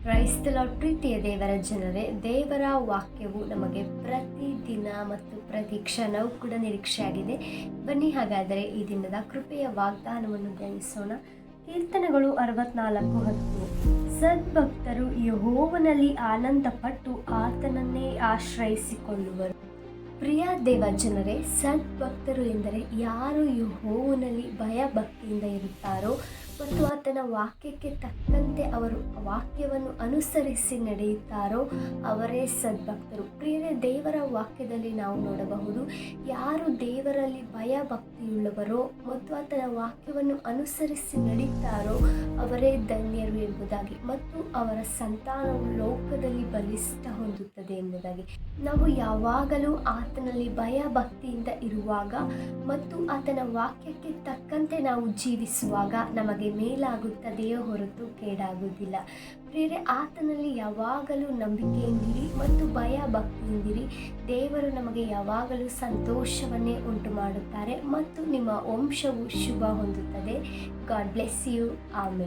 ಕ್ರೈಸ್ತಲ ಪ್ರೀತಿಯ ದೇವರ ಜನರೇ, ದೇವರ ವಾಕ್ಯವು ನಮಗೆ ಪ್ರತಿದಿನ ಮತ್ತು ಪ್ರತಿ ಕ್ಷಣವೂ ಕೂಡ ನಿರೀಕ್ಷೆಯಾಗಿದೆ. ಬನ್ನಿ ಹಾಗಾದರೆ ಈ ದಿನದ ಕೃಪೆಯ ವಾಗ್ದಾನವನ್ನು ಧ್ಯಾನಿಸೋಣ. ಕೀರ್ತನೆಗಳು 64:10. ಸದ್ಭಕ್ತರು ಯೆಹೋವನಲ್ಲಿ ಆನಂದಪಟ್ಟು ಆತನನ್ನೇ ಆಶ್ರಯಿಸಿಕೊಳ್ಳುವರು. ಪ್ರಿಯ ದೇವ ಜನರೇ, ಸದ್ಭಕ್ತರು ಎಂದರೆ ಯಾರು ಯೆಹೋವನಲ್ಲಿ ಭಯಭಕ್ತಿಯಿಂದ ಇರುತ್ತಾರೋ ಮತ್ತು ಆತನ ವಾಕ್ಯಕ್ಕೆ ತಕ್ಕಂತೆ ಅವರು ವಾಕ್ಯವನ್ನು ಅನುಸರಿಸಿ ನಡೆಯುತ್ತಾರೋ ಅವರೇ ಸದ್ಭಕ್ತರು. ಪ್ರಿಯರೇ, ದೇವರ ವಾಕ್ಯದಲ್ಲಿ ನಾವು ನೋಡಬಹುದು, ಯಾರು ದೇವರಲ್ಲಿ ಭಯಭಕ್ತಿಯುಳ್ಳವರೋ ಮತ್ತು ಆತನ ವಾಕ್ಯವನ್ನು ಅನುಸರಿಸಿ ನಡೀತಾರೋ ಅವರೇ ಧನ್ಯರು ಎಂಬುದಾಗಿ, ಮತ್ತು ಅವರ ಸಂತಾನವು ಲೋಕದಲ್ಲಿ ಬಲಿಷ್ಠ ಹೊಂದುತ್ತದೆ ಎಂಬುದಾಗಿ. ನಾವು ಯಾವಾಗಲೂ ಆತನಲ್ಲಿ ಭಯಭಕ್ತಿಯಿಂದ ಇರುವಾಗ ಮತ್ತು ಆತನ ವಾಕ್ಯಕ್ಕೆ ತಕ್ಕಂತೆ ನಾವು ಜೀವಿಸುವಾಗ ನಮಗೆ ಮೇಲಾಗುತ್ತದೆಯೇ ಹೊರತು ಕೇಡಾಗುವುದಿಲ್ಲ. ಪ್ರಿಯರೇ, ಆತನಲ್ಲಿ ಯಾವಾಗಲೂ ನಂಬಿಕೆಯಿಂದಿರಿ ಮತ್ತು ಭಯಭಕ್ತಿಯಿಂದಿರಿ. ದೇವರು ನಮಗೆ ಯಾವಾಗಲೂ ಸಂತೋಷವನ್ನೇ ಉಂಟು ಮಾಡುತ್ತಾರೆ ಮತ್ತು ನಿಮ್ಮ ವಂಶವು ಶುಭ ಹೊಂದುತ್ತದೆ. God bless you. ಆಮೆನ್.